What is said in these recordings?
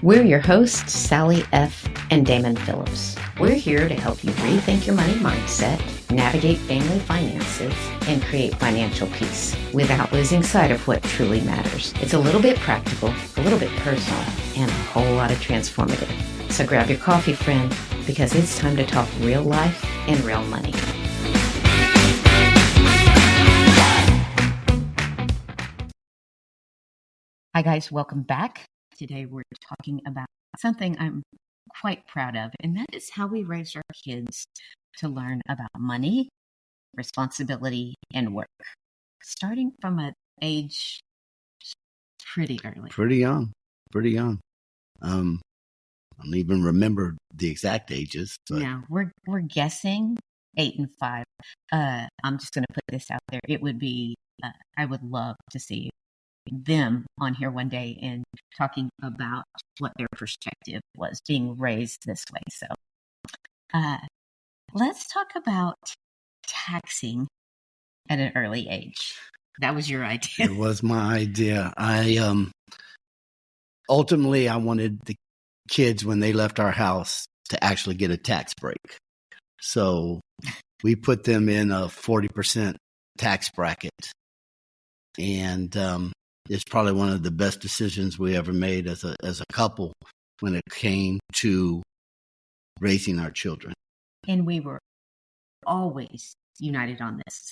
We're your hosts, Sally F. and Damon Phillips. We're here to help you rethink your money mindset, navigate family finances, and create financial peace without losing sight of what truly matters. It's a little bit practical, a little bit personal, and a whole lot of transformative. So grab your coffee, friend, because it's time to talk real life and real money. Hi guys, welcome back. Today we're talking about something I'm quite proud of, and that is how we raise our kids to learn about money, responsibility, and work, starting from an age pretty early. Pretty young. I don't even remember the exact ages. But... No, we're guessing 8 and 5. I'm just going to put this out there. It would be, I would love to see them on here one day and talking about what their perspective was being raised this way. So let's talk about taxing at an early age. That was your idea. It was my idea. Ultimately, I wanted the kids, when they left our house, to actually get a tax break. So we put them in a 40% tax bracket. And it's probably one of the best decisions we ever made as a couple when it came to raising our children. And we were always united on this.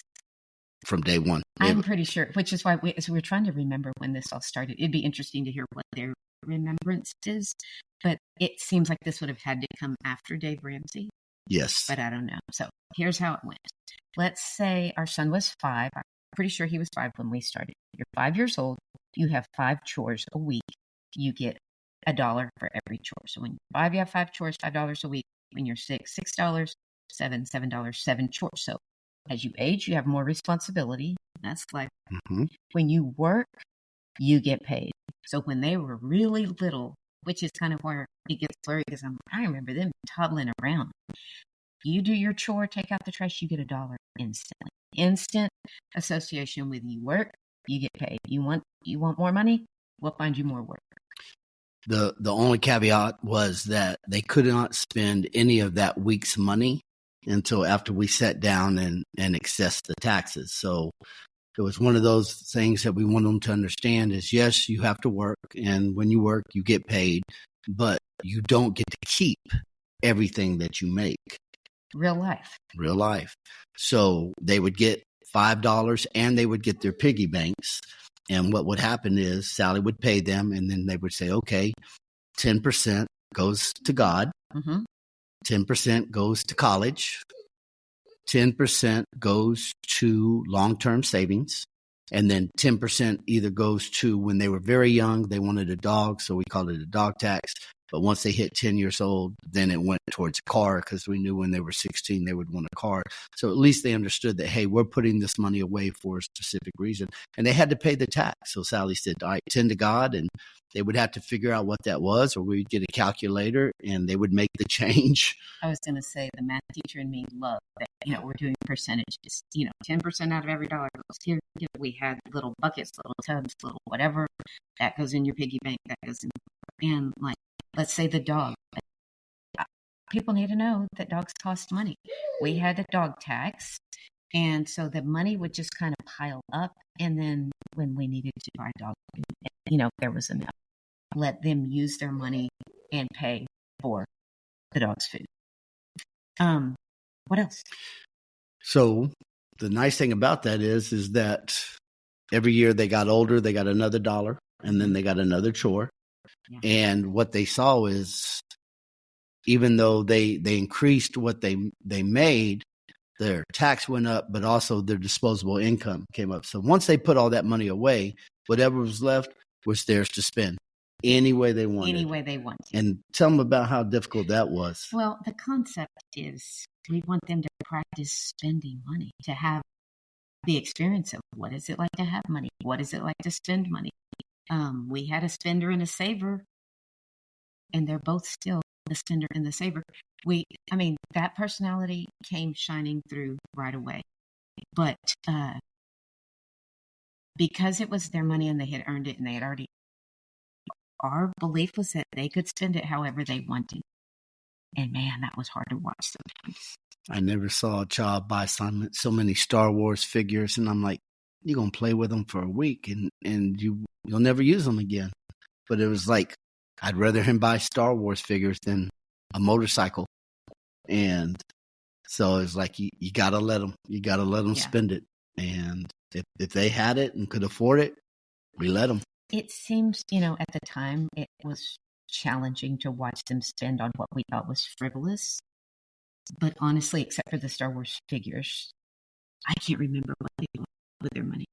From day one. I'm pretty sure, which is why we're trying to remember when this all started. It'd be interesting to hear what their remembrance is, but it seems like this would have had to come after Dave Ramsey. Yes. But I don't know. So here's how it went. Let's say our son was 5. I'm pretty sure he was 5 when we started. You're 5 years old. You have 5 chores a week. You get $1 for every chore. So when you're 5, you have 5 chores, $5 a week. When you're 6, $6, $7, 7 chores. So as you age, you have more responsibility. That's life. Mm-hmm. When you work, you get paid. So when they were really little, which is kind of where it gets blurry, because I remember them toddling around. You do your chore, take out the trash, you get $1 instantly. Instant association with you work, you get paid. You want more money? We'll find you more work. The only caveat was that they could not spend any of that week's money until after we sat down and assessed the taxes. So it was one of those things that we want them to understand is, yes, you have to work. And when you work, you get paid, but you don't get to keep everything that you make. Real life. So they would get $5 and they would get their piggy banks. And what would happen is Sally would pay them, and then they would say, okay, 10% goes to God. Mm-hmm. 10% goes to college. 10% goes to long-term savings. And then 10% either goes to, when they were very young, they wanted a dog, so we called it a dog tax. But once they hit 10 years old, then it went towards a car, because we knew when they were 16, they would want a car. So at least they understood that, hey, we're putting this money away for a specific reason. And they had to pay the tax. So Sally said, all right, 10 to God. And they would have to figure out what that was, or we'd get a calculator and they would make the change. I was going to say the math teacher and me loved that, we're doing percentages, 10% out of every dollar goes here. We had little buckets, little tubs, little whatever that goes in your piggy bank, that goes in. And like, let's say the dog. People need to know that dogs cost money. We had a dog tax, and so the money would just kind of pile up. And then when we needed to buy dog food, there was enough. Let them use their money and pay for the dog's food. What else? So the nice thing about that is that every year they got older, they got another $1, and then they got another chore. Yeah. And what they saw is, even though they increased what they made, their tax went up, but also their disposable income came up. So once they put all that money away, whatever was left was theirs to spend any way they wanted. And tell them about how difficult that was. Well, the concept is we want them to practice spending money, to have the experience of what is it like to have money? What is it like to spend money? We had a spender and a saver, and they're both still the spender and the saver. That personality came shining through right away. But because it was their money and they had earned it and they had already our belief was that they could spend it however they wanted. And man, that was hard to watch sometimes. I never saw a child buy so many Star Wars figures, and I'm like, you're gonna play with them for a week, and you'll never use them again. But it was like, I'd rather him buy Star Wars figures than a motorcycle, and so it's like you gotta let them, spend it, and if they had it and could afford it, we let them. It seems, at the time it was challenging to watch them spend on what we thought was frivolous. But honestly, except for the Star Wars figures, I can't remember what they bought with their money.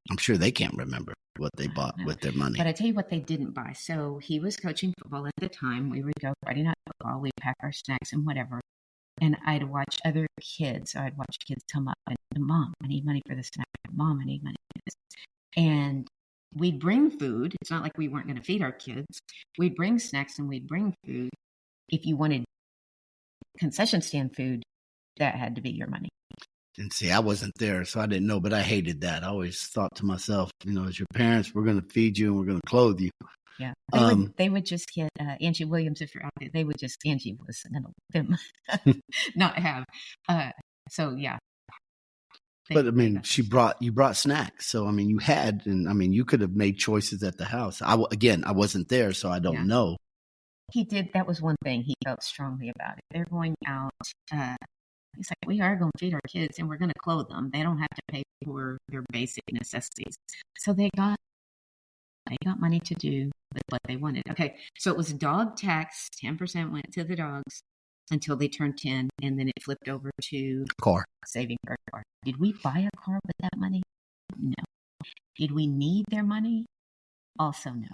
I'm sure they can't remember what they bought with their money. But I tell you what they didn't buy. So he was coaching football at the time. We would go Friday night football. We'd pack our snacks and whatever. And I'd watch other kids. So I'd watch kids come up and, Mom, I need money for this snack. Mom, I need money for this. And we'd bring food. It's not like we weren't going to feed our kids. We'd bring snacks and we'd bring food. If you wanted concession stand food, that had to be your money. And see, I wasn't there, so I didn't know, but I hated that. I always thought to myself, as your parents, we're going to feed you and we're going to clothe you. Yeah. They would just get Angie Williams, if you're out there, Angie was going to them not have. So, yeah. But I mean, you brought snacks. So, I mean, you had, and I mean, you could have made choices at the house. I wasn't there, so I don't know. He did. That was one thing he felt strongly about it. They're going out. He's like, we are going to feed our kids and we're going to clothe them. They don't have to pay for their basic necessities. So they got money to do with what they wanted. Okay. So it was dog tax. 10% went to the dogs until they turned 10. And then it flipped over to car, saving for a car. Did we buy a car with that money? No. Did we need their money? Also, no.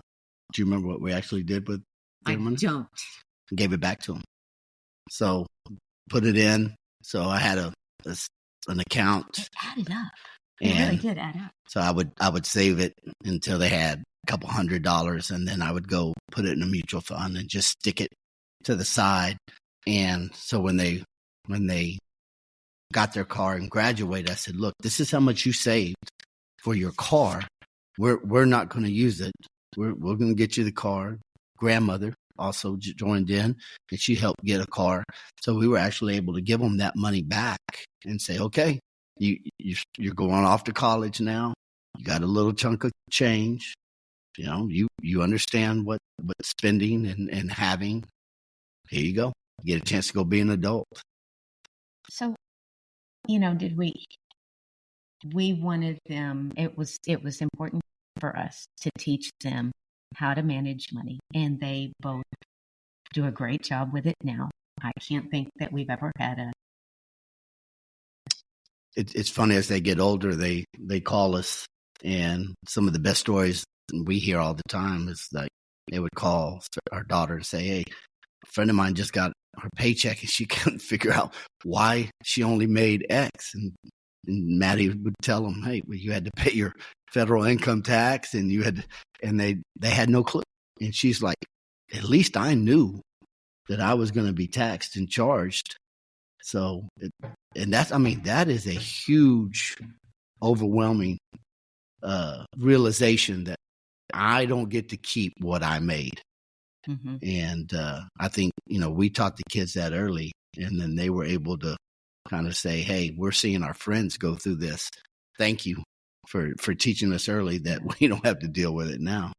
Do you remember what we actually did with their money? I don't. Gave it back to them. So put it in. So I had an account. It added up. It really did add up. So I would save it until they had a couple $100, and then I would go put it in a mutual fund and just stick it to the side. And so when they got their car and graduated, I said, "Look, this is how much you saved for your car. We're not going to use it. We're going to get you the car." Grandmother also joined in, and she helped get a car. So we were actually able to give them that money back and say, okay, you're going off to college now. You got a little chunk of change. You understand what spending and having. Here you go. You get a chance to go be an adult. So, did we wanted them, it was important for us to teach them how to manage money, and they both do a great job with it now. I can't think that we've ever had It's funny, as they get older, they call us, and some of the best stories we hear all the time is like they would call our daughter and say, "Hey, a friend of mine just got her paycheck and she couldn't figure out why she only made X." And Maddie would tell them, "Hey, well, you had to pay your federal income tax, and they had no clue." And she's like, "At least I knew that I was going to be taxed and charged." So, that is a huge, overwhelming realization that I don't get to keep what I made. Mm-hmm. And I think, we taught the kids that early, and then they were able to kind of say, "Hey, we're seeing our friends go through this. Thank you for teaching us early that we don't have to deal with it now."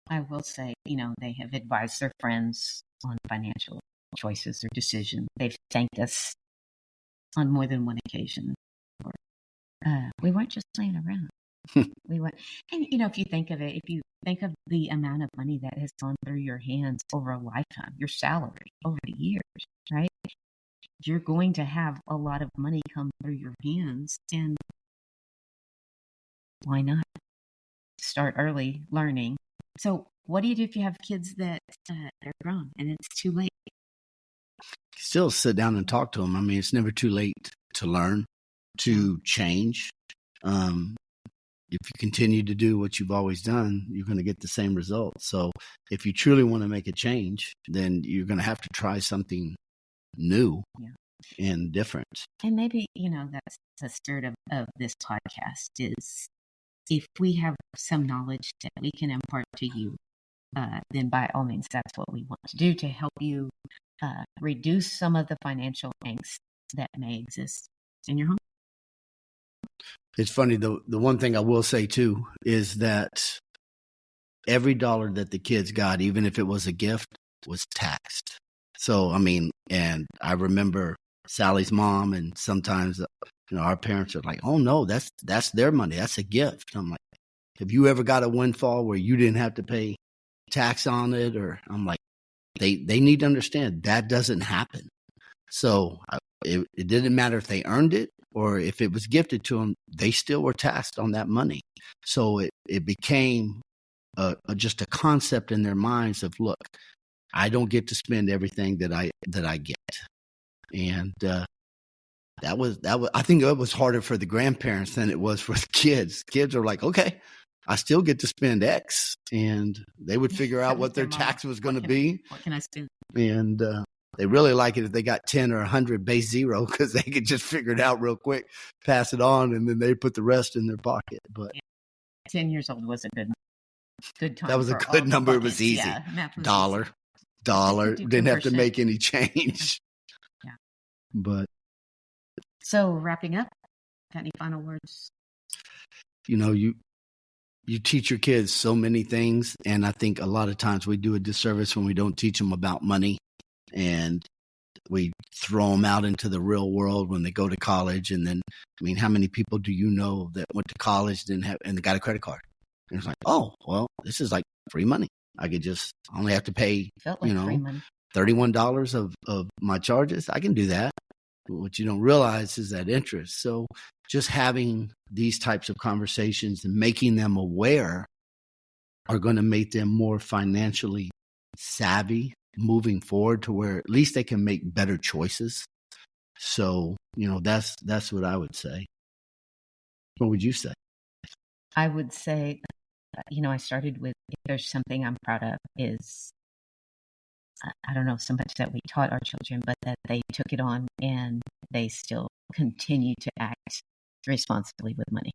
I will say, they have advised their friends on financial choices or decisions. They've thanked us on more than one occasion. We weren't just playing around. We went, and if you think of it, if you think of the amount of money that has gone through your hands over a lifetime, your salary over the years, right? You're going to have a lot of money come through your hands, and why not start early learning? So what do you do if you have kids that are grown and it's too late? Still sit down and talk to them. I mean, it's never too late to learn, to change. If you continue to do what you've always done, you're going to get the same results. So if you truly want to make a change, then you're going to have to try something new and different. And maybe, that's the spirit of this podcast is if we have some knowledge that we can impart to you, then by all means, that's what we want to do to help you reduce some of the financial angst that may exist in your home. It's funny, the one thing I will say too is that every dollar that the kids got, even if it was a gift, was taxed. So, I mean, and I remember Sally's mom, and sometimes, our parents are like, "Oh no, that's their money. That's a gift." I'm like, "Have you ever got a windfall where you didn't have to pay tax on it?" Or I'm like, they need to understand that doesn't happen. So it didn't matter if they earned it or if it was gifted to them, they still were taxed on that money. So it became just a concept in their minds of, look, I don't get to spend everything that I get. And that was I think it was harder for the grandparents than it was for the kids. Kids are like, okay, I still get to spend X, and they would figure out what their tax was going to be. What can I spend? And they really like it if they got 10 or 100 base zero, because they could just figure it out real quick, pass it on, and then they put the rest in their pocket. But 10 years old was a good time. That was a good number. It was easy. Yeah, dollar. Didn't have to make any change. Yeah. But so wrapping up, got any final words? You teach your kids so many things, and I think a lot of times we do a disservice when we don't teach them about money, and we throw them out into the real world when they go to college. And then, I mean, how many people do you know that went to college, and they got a credit card? And it's like, oh, well, this is like free money. I only have to pay, free money. $31 of my charges. I can do that. What you don't realize is that interest. So just having these types of conversations and making them aware are going to make them more financially savvy moving forward, to where at least they can make better choices. So, that's what I would say. What would you say? I would say, I started with, if there's something I'm proud of, is, I don't know so much that we taught our children, but that they took it on and they still continue to act responsibly with money.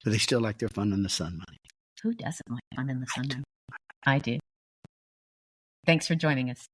Do they still like their fun in the sun money? Who doesn't like fun in the sun money? I do. Thanks for joining us.